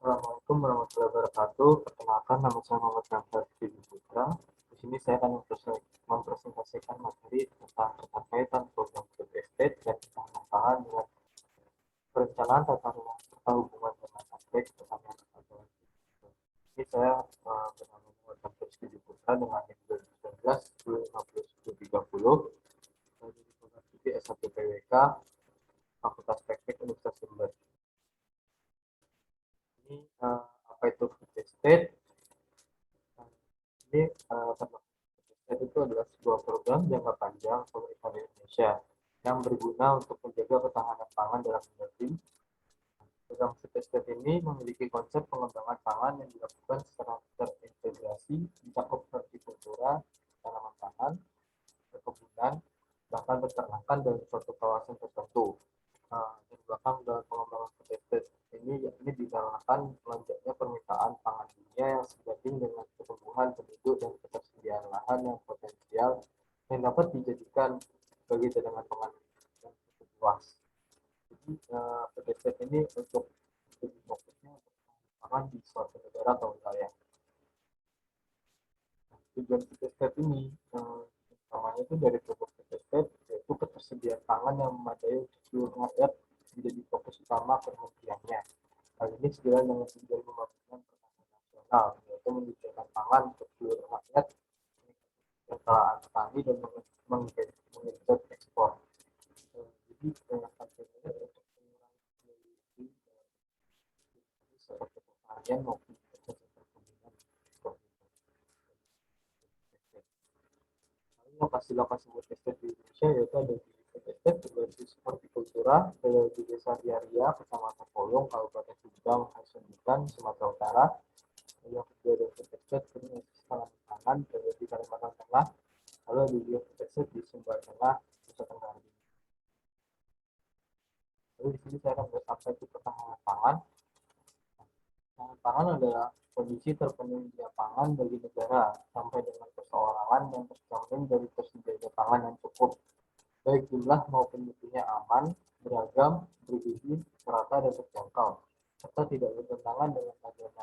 Assalamualaikum warahmatullahi wabarakatuh. Perkenalkan, nama saya Muhammad Ramdan Putra. Di sini saya akan mempresentasikan materi tentang keterkaitan program food estate dan ketahanan pangan dengan perencanaan tata ruang serta hubungan dengan aspek pertanian nasional. Ini saya bernama Muhammad Ramdan Putra dengan NIM 2019 1050 1030 dari program studi S1 PWK Fakultas Teknik Universitas Jember. Ini apa itu food estate? Ini itu adalah sebuah program jangka panjang pemerintah Indonesia yang berguna untuk menjaga ketahanan pangan dalam negeri. Program food estate ini memiliki konsep pengembangan pangan yang dilakukan secara terintegrasi, mencakup hortikultura, tanaman pangan, perkebunan, bahkan peternakan dalam suatu kawasan tertentu. Di belakang dalam pengembangan food estate ini dikarenakan melonjaknya permintaan pangan dunia yang sebanding dengan pertumbuhan penduduk dan ketersediaan lahan yang potensial yang dapat dijadikan sebagai cadangan pangan yang cukup luas. Jadi food estate ini untuk fokusnya untuk pangan di suatu negara atau wilayah. Tujuan food estate ini utamanya itu dari produk food estate yaitu ketersediaan pangan yang memadai untuk seluruh rakyat menjadi fokus utama kementeriannya. Hal ini sejalan dengan tujuan pembangunan pertahanan nasional, yaitu menyediakan pangan untuk seluruh rakyat, kesejahteraan petani dan menggenjot ekspor. Jadi kampanye untuk mengurangi seperti pertanian maupun perkebunan. Lokasi-lokasi food estate di Indonesia yaitu ada di food estate berbasis hortikultura di Desa Diaria, Kecamatan Polong, Kabupaten Subang, Hasundutan, Sumatera Utara. Yang kedua ada food estate berbasis tanaman pangan di Kalimantan Tengah, lalu ada juga food estate di Sumbar Tengah, Nusa Tenggara. Lalu di sini saya akan sampai ke ketahanan pangan. Ketahanan pangan adalah kondisi terpenuhinya pangan bagi negara sampai dengan perseorangan yang tercermin dari tersedianya pangan yang cukup, baik jumlah maupun mutunya aman, beragam, bergizi, merata, dan terjangkau, serta tidak bertentangan dengan agama,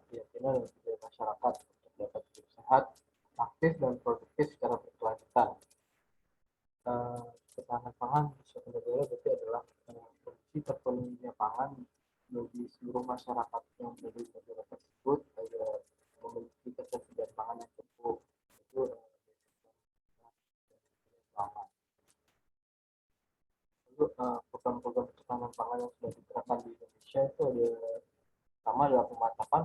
keyakinan, dan budaya masyarakat untuk dapat hidup sehat, aktif, dan produktif secara berkelanjutan. Ketahanan pangan di suatu negara berarti adalah kondisi terpenuhinya pangan bagi seluruh masyarakat yang berada di negara tersebut agar memiliki ketersediaan pangan yang cukup. Itu pangan. Lalu program-program ketahanan pangan yang sudah diterapkan di Indonesia itu ada pertama adalah pemantapan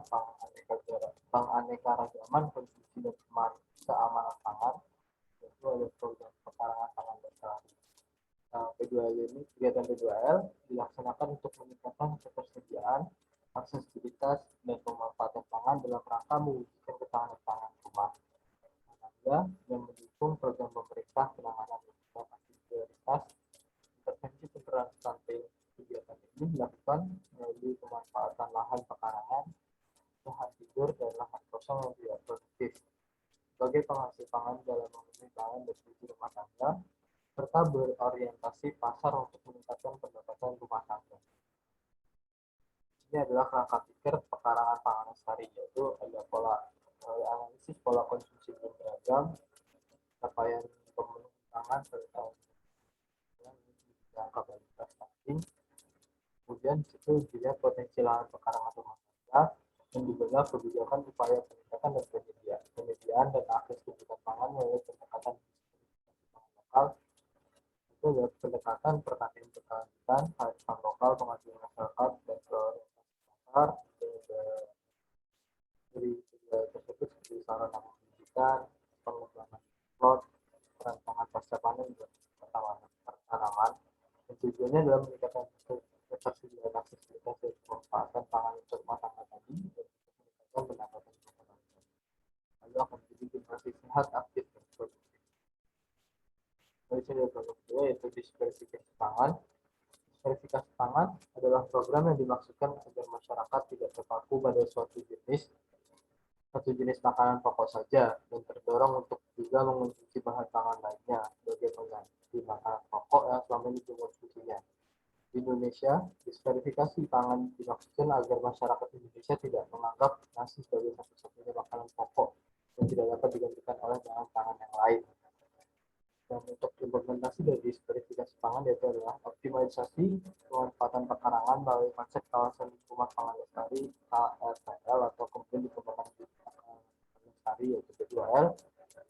panganeka-ragaman konsumsi dan keamanan pangan, yaitu ada program pekarangan pangan lestari. Kegiatan P2L dilaksanakan untuk meningkatkan ketersediaan, aksesibilitas, dan pemanfaatan pangan dalam rangka mewujudkan ketahanan pangan rumah tangga yang mendukung program pemerintah penanganan prioritas. Intervensi penerangan stunting. Kegiatan ini dilakukan melalui pemanfaatan lahan pekarangan, lahan tidur, dan lahan kosong yang tidak produktif sebagai penghasil pangan dalam memenuhi pangan dan gizi rumah tangga, serta berorientasi pasar untuk meningkatkan pendapatan rumah tangga. Ini adalah kerangka pikir pekarangan pangan lestari, yaitu ada analisis pola konsumsi yang beragam, capaian pemenuhan pangan serta jangka kualitas stunting. Kemudian situ dilihat potensi lahan pekarangan rumah tangga dan juga kebijakan upaya peningkatan dan penyediaan dan akses kebutuhan pangan melalui pendekatan lokal. Itu adalah pendekatan pertanian berkelanjutan, kearifan lokal, pengaduan masyarakat, dan prioritas pasar. Dari tersebut seperti sarana pendidikan, pengembangan plot, perancangan pasca panen, dan tanaman. Tujuannya adalah meningkatkan ketersediaan aksesibilitas dan pemanfaatan pangan untuk rumah tangga tadi dan meningkatkan pendapatan masyarakat. Lalu akan menjadi generasi sehat, aktif, dan produktif. Dari sini ada program kedua yaitu diversifikasi pangan. Diversifikasi pangan adalah program yang dimaksudkan agar masyarakat tidak terpaku pada satu jenis makanan pokok saja dan terdorong untuk juga mengonsumsi bahan pangan lainnya sebagai pengganti makanan pokok yang selama ini dikonsumsinya. Di Indonesia, disverifikasi pangan dimaksudkan agar masyarakat Indonesia tidak menganggap nasi sebagai satu-satunya makanan pokok yang tidak dapat digantikan oleh bahan pangan yang lain. Dan untuk implementasi dari disverifikasi pangan yaitu adalah optimalisasi pemanfaatan pekarangan melalui konsep kawasan rumah pangan lestari KRPL atau kemudian dikembangkan lestari yaitu P2L.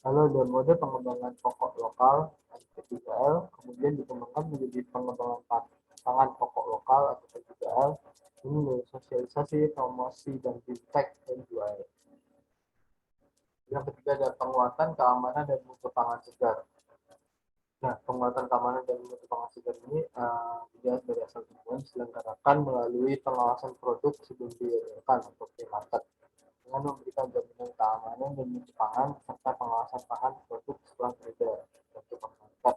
Lalu ada mode pengembangan pokok lokal P3L, kemudian dikembangkan menjadi pengembangan pangan pokok lokal atau P3L. Ini dari sosialisasi, promosi, dan fintech N2L. Yang ketiga ada penguatan keamanan dan mutu pangan segar. Nah, penguatan keamanan dan mutu pangan segar ini dilihat dari asal tujuan diselenggarakan melalui pengawasan produk sebelum diedarkan atau pre-market dengan memberikan jaminan keamanan dan mutu pangan serta pengawasan pangan produk setelah beredar atau pre-market.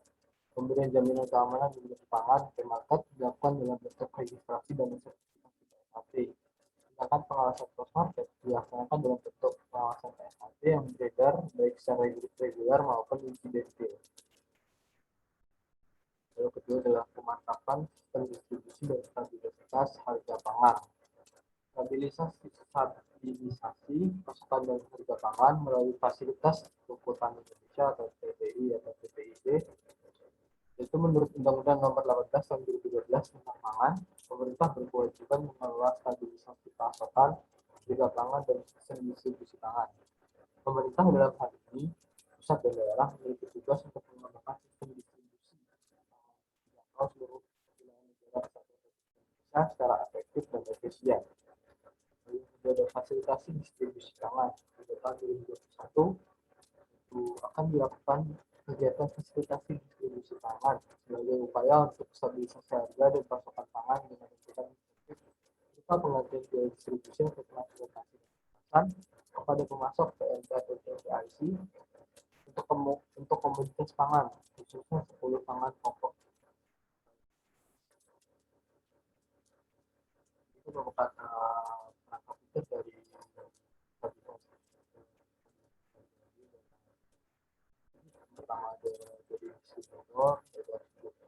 Pemberian jaminan keamanan dan mutu pangan pre-market dilakukan dalam bentuk registrasi dan sertifikasi PSHP. Sedangkan pengawasan post-market dilaksanakan dalam bentuk pengawasan PSHP yang beredar baik secara reguler maupun insidentil. Lalu kedua adalah pemantapan sistem distribusi dan stabilitas harga pangan. Stabilisasi pasokan dan harga pangan melalui fasilitas Toko Tani Indonesia atau TTI atau TTID. Itu menurut Undang-Undang Nomor 18 Tahun 2012 tentang pangan, pemerintah berkewajiban mengelola stabilisasi pasokan, harga pangan dan sistem distribusi pangan. Pemerintah dalam hal ini pusat dan daerah memiliki tugas untuk mengembangkan sistem distribusi atau seluruh wilayah negara Indonesia secara efektif dan efisien. Ada fasilitasi distribusi pangan pada tahun 2021 itu akan dilakukan kegiatan fasilitasi distribusi pangan sebagai upaya untuk stabilisasi harga dan pasokan pangan dengan memberikan insentif berupa penggantian biaya distribusi untuk transportasi dan kepada pemasok PMK atau PPIC untuk komoditas pangan khususnya 10 pangan pokok. Itu merupakan perangkat pikir dari pertama dari distributor, dari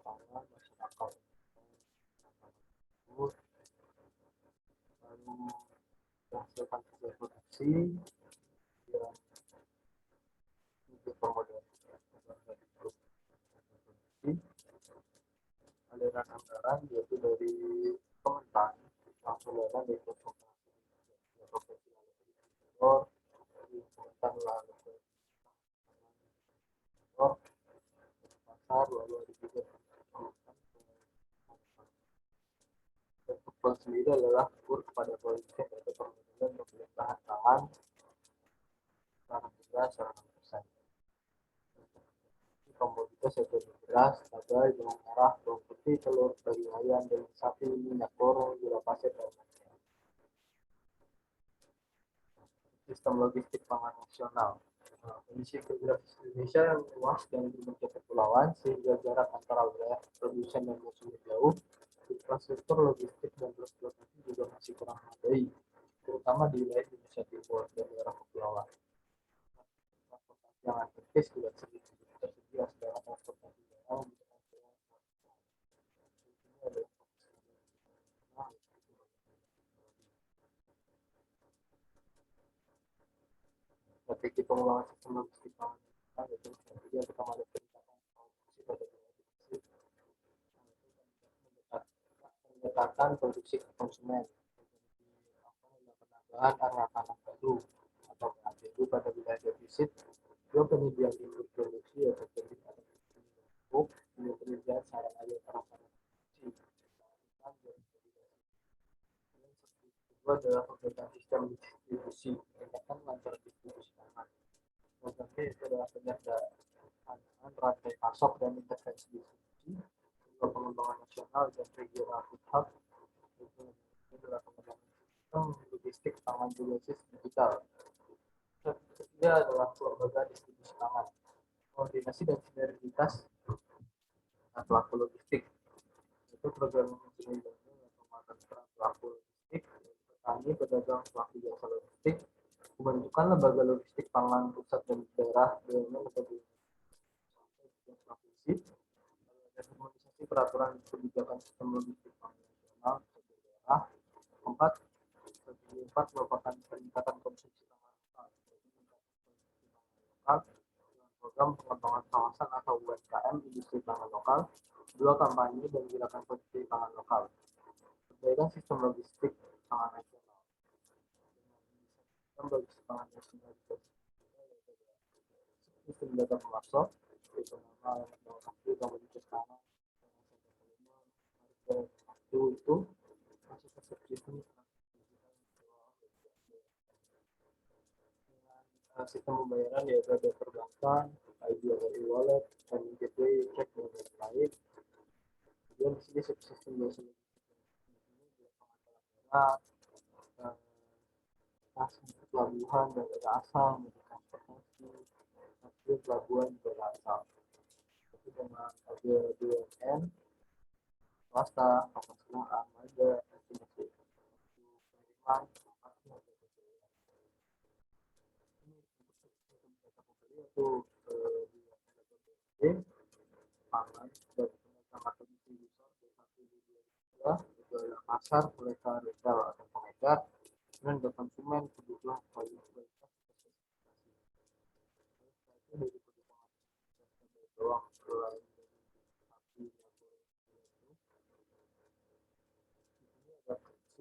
pangan, masyarakat, lalu menghasilkan hasil produksi, dan untuk pemodal aliran anggaran yaitu dari pemerintah langsung dana dari profesi distributor, pemerintah lalu ke pasar lalu ada juga bentuk sendiri adalah kur kepada polisi yaitu permodalan pembelian bahan pangan barang beras 100%. Komoditas yaitu beras, cabai, bawang merah, bawang putih, telur, daging ayam, daging sapi, minyak goreng, gula pasir, dan lain-lain. Sistem logistik pangan nasional. Kondisi geografis Indonesia yang luas dan berbentuk kepulauan sehingga jarak antara wilayah produsen dan konsumen jauh, infrastruktur logistik dan transportasi juga masih kurang memadai, terutama di wilayah Indonesia Timur dan daerah kepulauan. Transportasi yang aktif tidak sedikit tersedia secara transportasi darat strategi pengembangan sistem logistik pangan yaitu yang pertama ada peningkatan produksi pada pendekatan produksi ke konsumen, penambahan area tanah baru atau PABU pada wilayah defisit, dua penyediaan input produksi atau peningkatan pupuk, dua penyediaan sarana air prasarana kedua adalah perbaikan sistem distribusi, meningkatkan lancar distribusi pangan. Contohnya itu adalah penjagaan rantai pasok dan intervensi distribusi, juga pengembangan nasional dan regional food hub, itu adalah pengembangan sistem logistik pangan berbasis digital. Ketiga adalah kelembagaan distribusi pangan, koordinasi dan sinergitas pelaku logistik. Itu program pengembangan peran pelaku logistik, petani, pedagang, pelaku jasa logistik, pembentukan lembaga logistik pangan pusat dan daerah BUMN atau provinsi, dan harmonisasi peraturan kebijakan sistem logistik lokal, dua kampanye dan gerakan produksi pangan lokal. Perbaikan sistem logistik pangan nasional. Sistem logistik pangan nasional sistem data pemasok, yaitu nama, lokasi, komoditas pangan, itu masih tetap sistem sistem pembayaran yaitu ada perbankan, ID atau e-wallet, dan gateway, cek dan lain-lain. Kemudian di sini sistem jasa pelabuhan dan daerah asal, transportasi, kemudian pelabuhan daerah asal. Jadi dengan ada BUMN, swasta, pengusaha, ada estimasi penerimaan, itu pangan dan pengembangan distributor itu adalah pasar, mereka retail atau pengedar, dan ke konsumen kebutuhan kualitas dari doang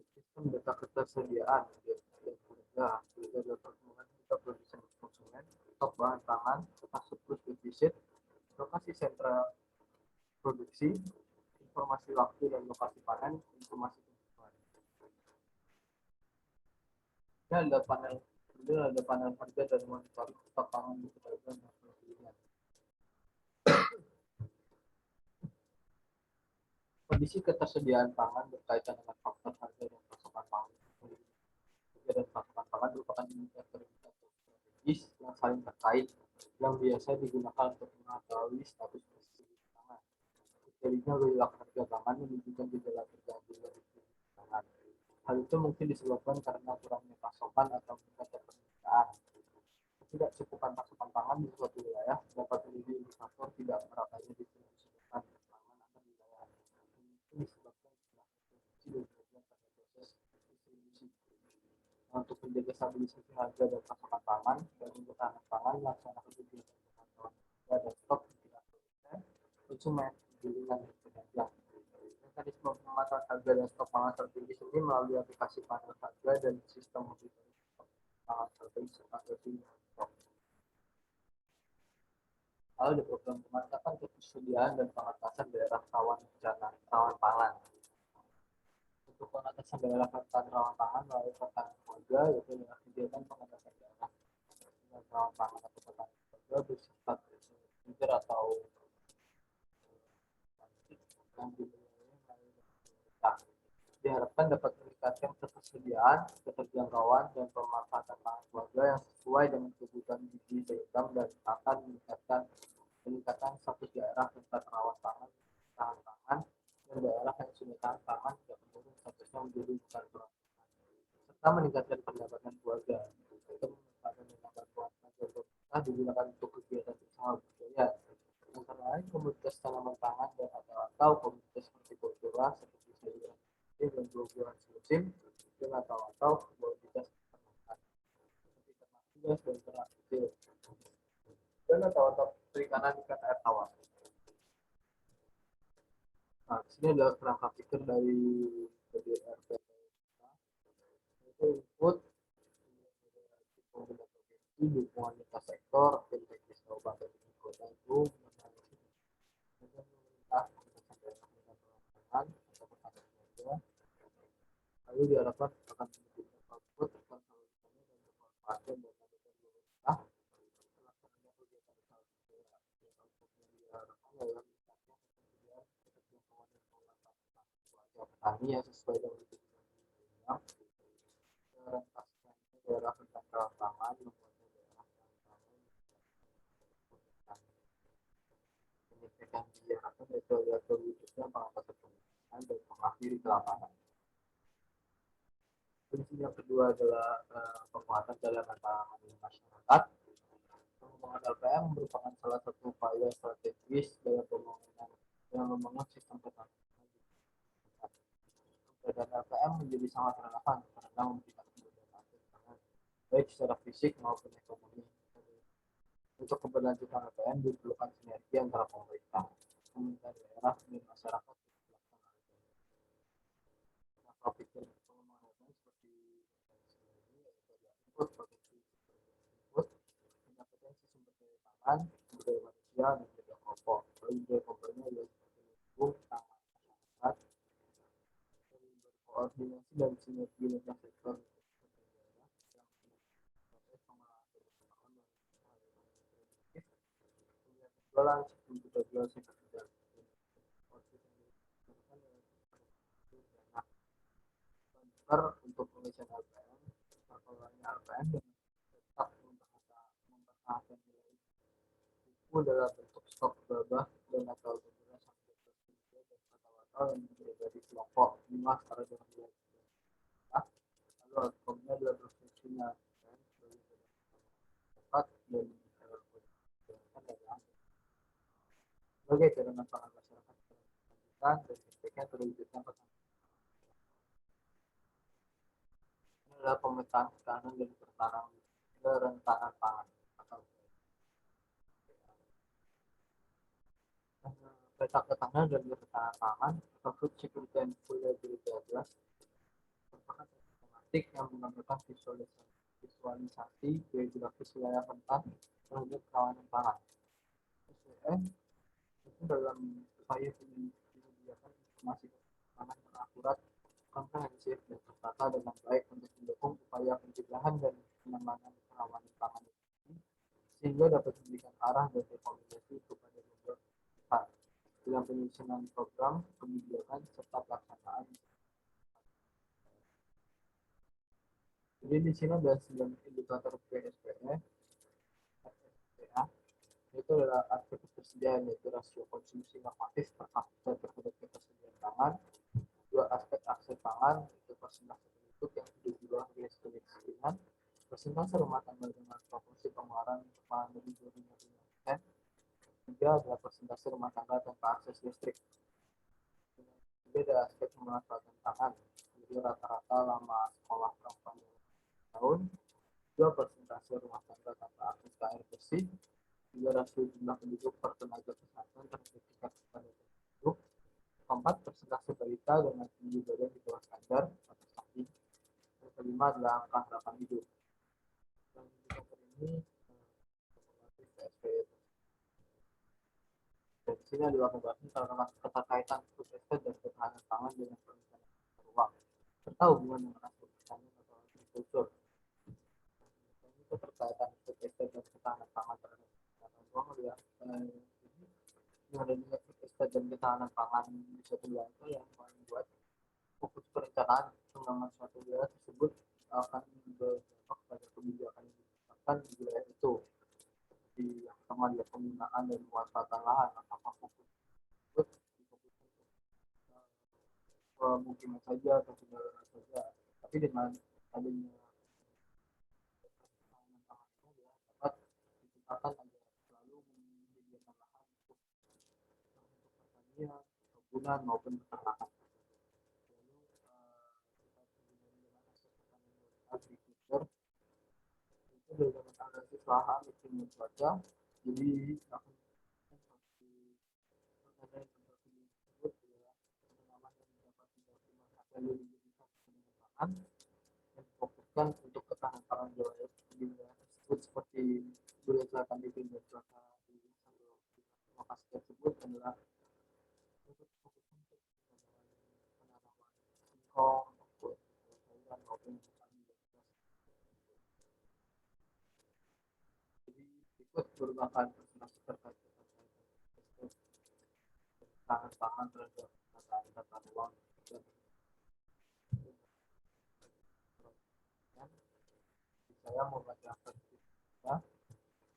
sistem data ketersediaan dan juga perkembangan kita produsen konsumen, stok bahan pangan, surplus defisit, lokasi sentra produksi, informasi waktu dan lokasi panen, informasi kebutuhan. Ini ada panel harga dan monitoring stok pangan di pedagang dan pembelian. Kondisi ketersediaan pangan berkaitan dengan faktor harga dan pasokan pangan. Harga dan pasokan pangan merupakan indikator strategis yang saling terkait yang biasa digunakan untuk mengetahui status posisi pangan. Jadinya gejolak harga pangan menunjukkan gejala terganggunya distribusi pangan. Hal itu mungkin disebabkan karena kurangnya pasokan atau meningkatnya permintaan. Ketidakcukupan pasokan pangan di suatu wilayah dapat menjadi indikator tidak meratanya distribusi pangan antar wilayah. Ini disebabkan proses distribusi. Untuk menjaga stabilisasi harga dan pasokan pangan dan ketahanan pangan, melaksanakan kegiatan pemantauan harga dan stok di tingkat produsen, konsumen, gilingan, dan pedagang. Mekanisme pemantauan harga dan stok pangan strategis ini melalui aplikasi panel harga dan sistem monitoring stok pangan strategis serta stok. Lalu di program pemantapan ketersediaan dan pengatasan daerah rawan bencana rawan pangan. Untuk pengatasan daerah rentan rawan pangan melalui pertanian warga, yaitu dengan kegiatan pengatasan daerah rawan pangan atau pertanian warga bersifat leader atau diharapkan dapat meningkatkan ketersediaan, keterjangkauan, dan pemanfaatan pangan warga yang sesuai dengan kebutuhan gizi seimbang dan akan meningkatkan status daerah rentan rawan pangan, tahan pangan, dan daerah yang sudah tahan pangan tidak menurun statusnya menjadi bukan kurang serta meningkatkan pendapatan keluarga. Untuk meningkatkan pendapatan keluarga digunakan untuk kegiatan usaha budaya, antara lain komunitas tanaman pangan dan atau komunitas hortikultura seperti sayuran dan buah-buahan musim dan atau komunitas peternakan seperti ternak hias dan ternak kecil dan atau perikanan ikan air tawar. Nah, di sini adalah kerangka pikir dari PDRT itu input dukungan lintas sektor dan teknis kabupaten kota itu lalu diharapkan akan menjadi output konsolidasinya dan pemanfaatan data pemerintah pelaksanaan kegiatan petani yang sesuai dengan kebutuhan daerah tentang pangan menyesuaikan diharapkan itu adalah terwujudnya pengangkatan penggunaan dan mengakhiri ke lapangan. Fungsi yang kedua adalah penguatan jalankan pangan masyarakat. Pengembangan LPM merupakan salah satu upaya strategis dalam pembangunan yang membangun sistem pertanian. Dan LPM menjadi sangat relevan karena memberikan kemudahan pangan baik secara fisik maupun ekonomi. Untuk keberlanjutan LPM diperlukan sinergi antara pemerintah, pemerintah daerah dan masyarakat untuk pelaksanaan. Nah, topik dan pengembangan seperti input, potensi input, kompetensi sumber daya pangan, sumber daya manusia, dan juga kelompok. Lalu juga komponennya adalah seperti lingkungan, pangan, masyarakat, berkoordinasi dan sinergi lintas sektor jualan sebelum kita jual sehingga tidak untuk pengisian LPM, perkeluarannya LPM dan tetap mempertahankan nilai buku dalam bentuk stok gabah dan atau beberapa sampai dan kata-kata yang berbeda dari kelompok 5 setara dengan nilai lalu outcome-nya adalah berfungsinya dan dapat dan sebagai cadangan pangan masyarakat dan efeknya terwujudnya ini adalah pemetaan ketahanan dan kerentanan pangan atau peta ketahanan dan kerentanan pangan atau food security and vulnerability address merupakan tematik yang menggunakan visualisasi geografis wilayah rentan terhadap kerawanan pangan. SWM itu dalam upaya menyediakan informasi pangan yang akurat, komprehensif, dan tertata dengan baik untuk mendukung upaya pencegahan dan penanganan kerawanan pangan ini, sehingga dapat memberikan arah dan rekomendasi kepada membuat dalam penyusunan program kebijakan serta pelaksanaan. Jadi di sini ada 9 indikator PSPE, itu adalah aspek ketersediaan, yaitu rasio konsumsi normatif per kapita terhadap ketersediaan pangan. Dua aspek akses pangan, itu persentase penduduk yang hidup di bawah garis kemiskinan, persentase rumah tangga dengan proporsi pengeluaran pangan lebih dari 5%. Tiga adalah persentase rumah tangga tanpa akses listrik. Tiga ada aspek pemanfaatan pangan, jadi rata-rata lama sekolah perempuan tahun. Dua persentase rumah tangga tanpa akses ke air bersih. Tiga rasio jumlah penduduk per tenaga kesehatan terhadap tingkat kepadatan penduduk. Keempat, persentase balita dengan tinggi badan di bawah standar atau stunting. Yang kelima adalah angka harapan hidup. Dan indikator ini dan di sini adalah pembahasan tentang keterkaitan food estate dan ketahanan pangan dengan perencanaan ruang serta hubungan dengan aspek pertanian atau agrikultur. Ini keterkaitan food estate dan ketahanan pangan terhadap perencanaan ruang adalah yang ada di food estate dan ketahanan pangan di suatu wilayah itu yang membuat fokus perencanaan pengembangan suatu wilayah tersebut akan berdampak pada kebijakan yang ditetapkan di wilayah itu. Di yang pertama adalah penggunaan dan pemanfaatan lahan, apakah fokus tersebut pemukiman saja atau kendaraan saja, tapi dengan adanya dapat diciptakan agar selalu menyediakan lahan untuk pertanian, perkebunan maupun peternakan. Lalu agrikultur itu dengan analisis lahan, iklim dan cuaca, jadi akan dan fokuskan untuk ketahanan pangan wilayah tersebut seperti berdasarkan iklim dan cuaca di lokasi tersebut adalah untuk fokus untuk penanaman singkong maupun jadi ikut merupakan presentasi terkait ketahanan pangan terhadap tata ruang saya mau bacakan ya.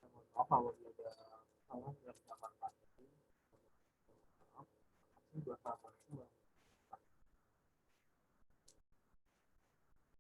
Mohon maaf apabila ada salah yang dapat